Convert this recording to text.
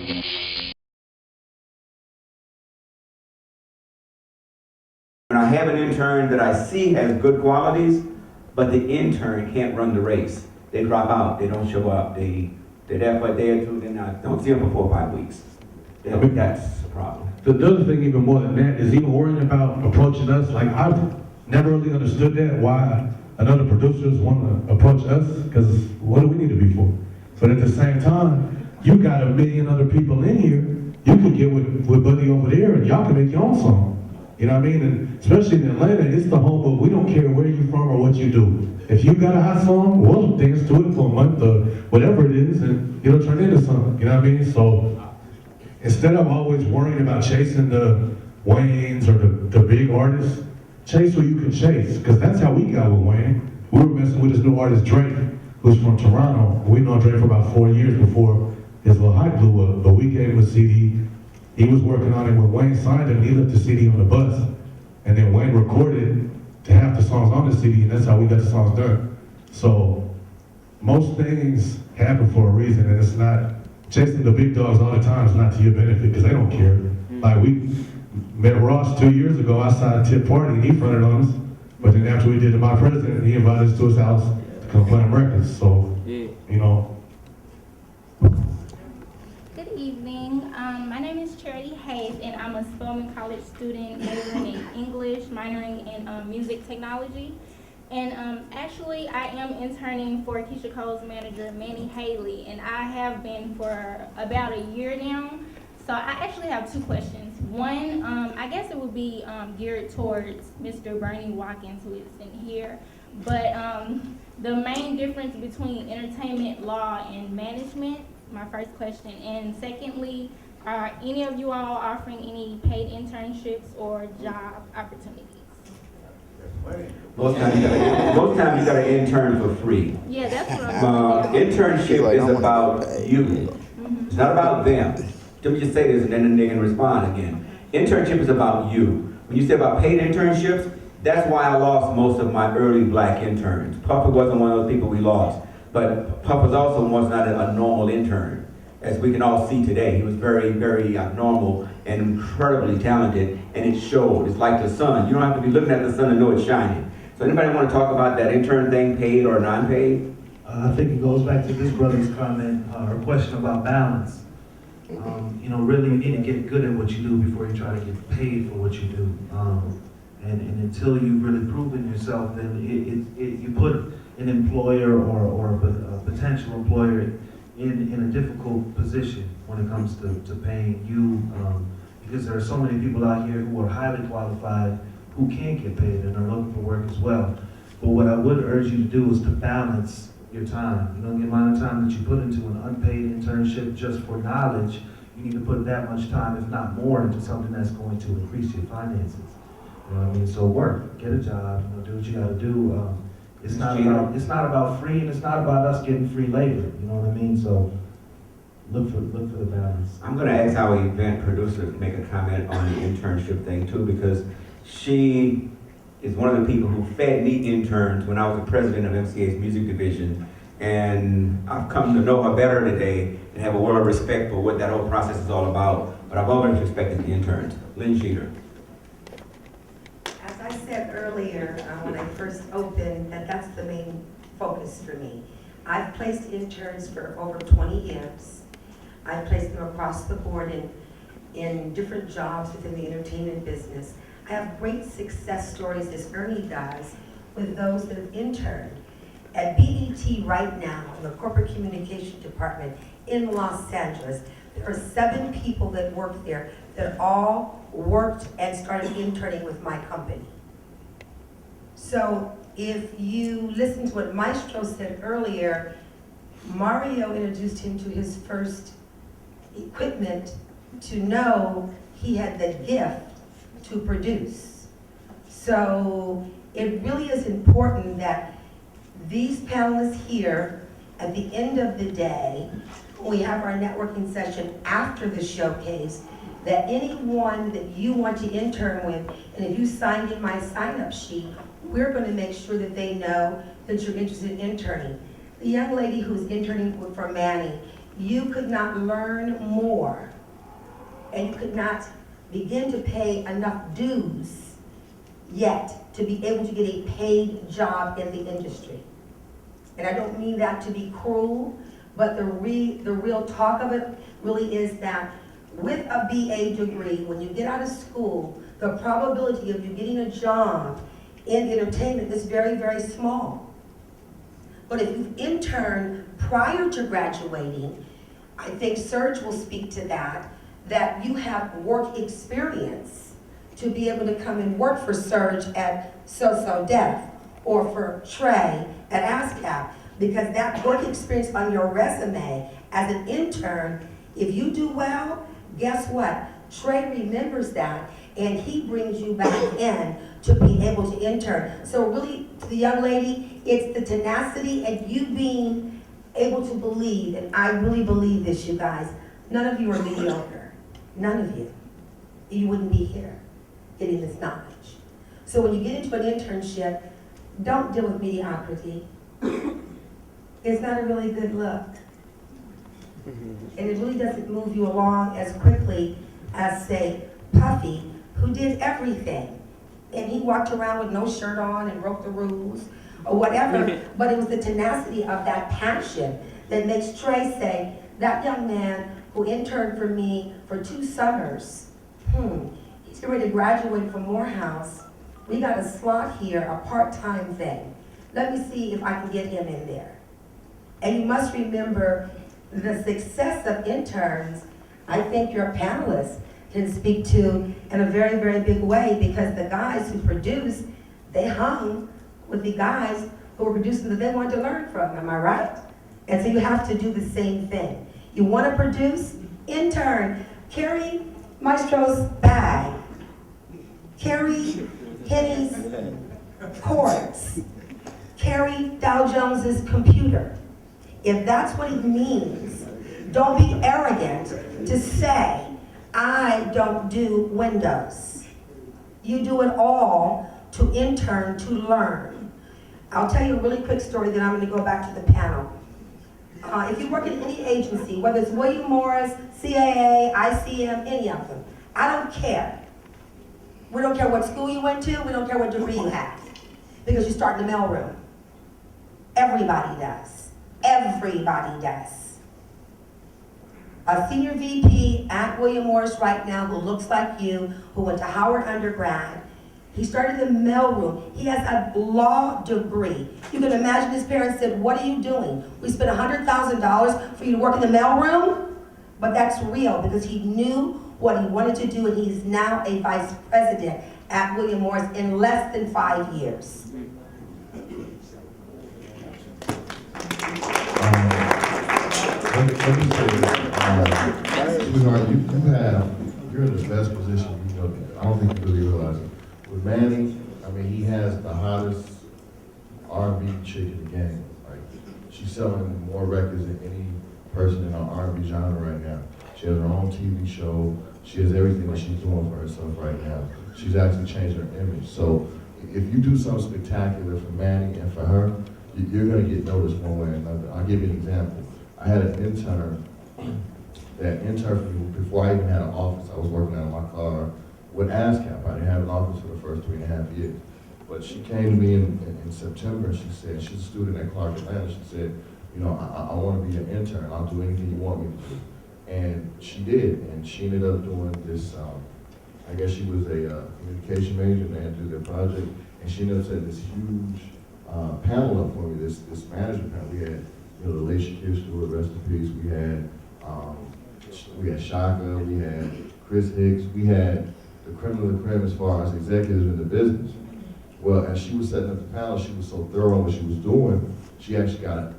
When I have an intern that I see has good qualities, but the intern can't run the race. They drop out, they don't show up, they're there for a day or two, then I don't see them for 4 or 5 weeks. That's a problem. The other thing even more than that is even worrying about approaching us. Like, I've never really understood that, why another producers want to approach us, because what do we need to be for? But at the same time, you got a million other people in here, you could get with Buddy over there and y'all can make your own song. You know what I mean? And especially in Atlanta, it's the home of we don't care where you're from or what you do. If you got a hot song, we'll dance to it for a month or whatever it is, and it'll turn into something. You know what I mean? So instead of always worrying about chasing the Waynes or the big artists, chase who you can chase, because that's how we got with Wayne. We were messing with this new artist, Drake, who's from Toronto. We know Drake for about 4 years before his little hype blew up, but we gave him a CD. He was working on it when Wayne signed him, and he left the CD on the bus. And then Wayne recorded to half the songs on the CD, and that's how we got the songs done. So most things happen for a reason, and it's not chasing the big dogs all the time is not to your benefit, because they don't care. Like, we met Ross 2 years ago outside a tip party, and he fronted on us. But then after we did the My President, he invited us to his house to come play him records. So, you know. Good evening. My name is Charity Hayes, and I'm a Spelman College student majoring in English, minoring in music technology. And actually, I am interning for Keisha Cole's manager, Manny Haley, and I have been for about a year now. So I actually have 2 questions. One, I guess it would be geared towards Mr. Bernie Watkins, who is in here. But the main difference between entertainment law and management, my first question. And secondly, are any of you all offering any paid internships or job opportunities? Most times you got an intern for free. Yeah, that's what I'm saying. Internship is about you. It's not about them. Let me just say this and then they can respond again. Internship is about you. When you say about paid internships, that's why I lost most of my early black interns. Papa wasn't one of those people we lost, but Papa's also was not a normal intern. As we can all see today, he was very, very abnormal and incredibly talented, and it showed. It's like the sun. You don't have to be looking at the sun to know it's shining. So anybody want to talk about that intern thing, paid or non-paid? I think it goes back to this brother's comment or question about balance. You know, really you need to get good at what you do before you try to get paid for what you do. And until you've really proven yourself, then you put an employer or a potential employer in a difficult position when it comes to paying you, because there are so many people out here who are highly qualified who can't get paid and are looking for work as well. But what I would urge you to do is to balance your time. You know, the amount of time that you put into an unpaid internship just for knowledge, you need to put that much time, if not more, into something that's going to increase your finances. You know what I mean? So work, get a job, you know, do what you got to do. It's not about free, and it's not about us getting free labor. You know what I mean? So look for the balance. I'm going to ask our event producer to make a comment on the internship thing too, because she is one of the people who fed me interns when I was the president of MCA's music division, and I've come to know her better today and have a world of respect for what that whole process is all about. But I've always respected the interns. Lynn Jeter. As I said earlier, when I first opened, that's the main focus for me. I've placed interns for over 20 years. I've placed them across the board in different jobs within the entertainment business. I have great success stories, as Ernie does, with those that have interned. At BET right now, in the corporate communication department in Los Angeles, there are 7 people that work there that all worked and started interning with my company. So if you listen to what Maestro said earlier, Mario introduced him to his first equipment to know he had the gift to produce. So it really is important that these panelists here, at the end of the day, when we have our networking session after the showcase, that anyone that you want to intern with, and if you signed in my sign-up sheet, we're going to make sure that they know that you're interested in interning. The young lady who's interning for Manny you could not learn more, and you could not begin to pay enough dues yet to be able to get a paid job in the industry. And I don't mean that to be cruel, but the real talk of it really is that with a BA degree, when you get out of school, the probability of you getting a job in entertainment is very, very small. But if you've interned prior to graduating, I think Serge will speak to that, that you have work experience to be able to come and work for Serge at SoSoDef or for Trey at ASCAP, because that work experience on your resume as an intern, if you do well, guess what? Trey remembers that, and he brings you back in to be able to intern. So really, to the young lady, it's the tenacity and you being able to believe, and I really believe this, you guys, none of you are mediocre. None of you. You wouldn't be here getting this knowledge. So when you get into an internship, don't deal with mediocrity. It's not a really good look. And it really doesn't move you along as quickly as, say, Puffy, who did everything. And he walked around with no shirt on and broke the rules or whatever, but it was the tenacity of that passion that makes Trey say, that young man who interned for me for 2 summers, he's ready to graduate from Morehouse. We got a slot here, a part-time thing. Let me see if I can get him in there. And you must remember the success of interns, I think your panelists can speak to in a very, very big way, because the guys who produced, they hung with the guys who were producing that they wanted to learn from, am I right? And so you have to do the same thing. You want to produce? Intern. Carry Maestro's bag. Carry Kenny's cords. Carry Dow Jones's computer. If that's what it means, don't be arrogant to say, I don't do Windows. You do it all to intern, to learn. I'll tell you a really quick story, then I'm going to go back to the panel. If you work in any agency, whether it's William Morris, CAA, ICM, any of them, I don't care. We don't care what school you went to, we don't care what degree you have, because you start in the mailroom. Everybody does. Everybody does. A senior VP at William Morris right now who looks like you, who went to Howard undergrad, he started in the mailroom. He has a law degree. You can imagine his parents said, what are you doing? We spent $100,000 for you to work in the mailroom? But that's real, because he knew what he wanted to do, and he is now a vice president at William Morris in less than 5 years. Let me say this, sweetheart, you're in the best position, you know, I don't think you really realize it. With Manny, I mean, he has the hottest R&B chick in the game. Like, she's selling more records than any person in our R&B genre right now. She has her own TV show. She has everything that she's doing for herself right now. She's actually changed her image. So if you do something spectacular for Manny and for her, you're gonna get noticed one way or another. I'll give you an example. I had an intern that interned for me before I even had an office. I was working out of my car with ASCAP. I didn't have an office for the first 3.5 years. But she came to me in September, and she said, she's a student at Clark Atlanta. She said, you know, I want to be an intern. I'll do anything you want me to do. And she did, and she ended up doing this, I guess she was a communication major, and they had to do their project, and she ended up setting this huge panel up for me, this management panel. We had, you know, the late Shakir Stewart, rest in peace. We had Shaka, we had Chris Hicks, we had the creme of the creme as far as executives in the business. Well, as she was setting up the panel, she was so thorough in what she was doing, she actually got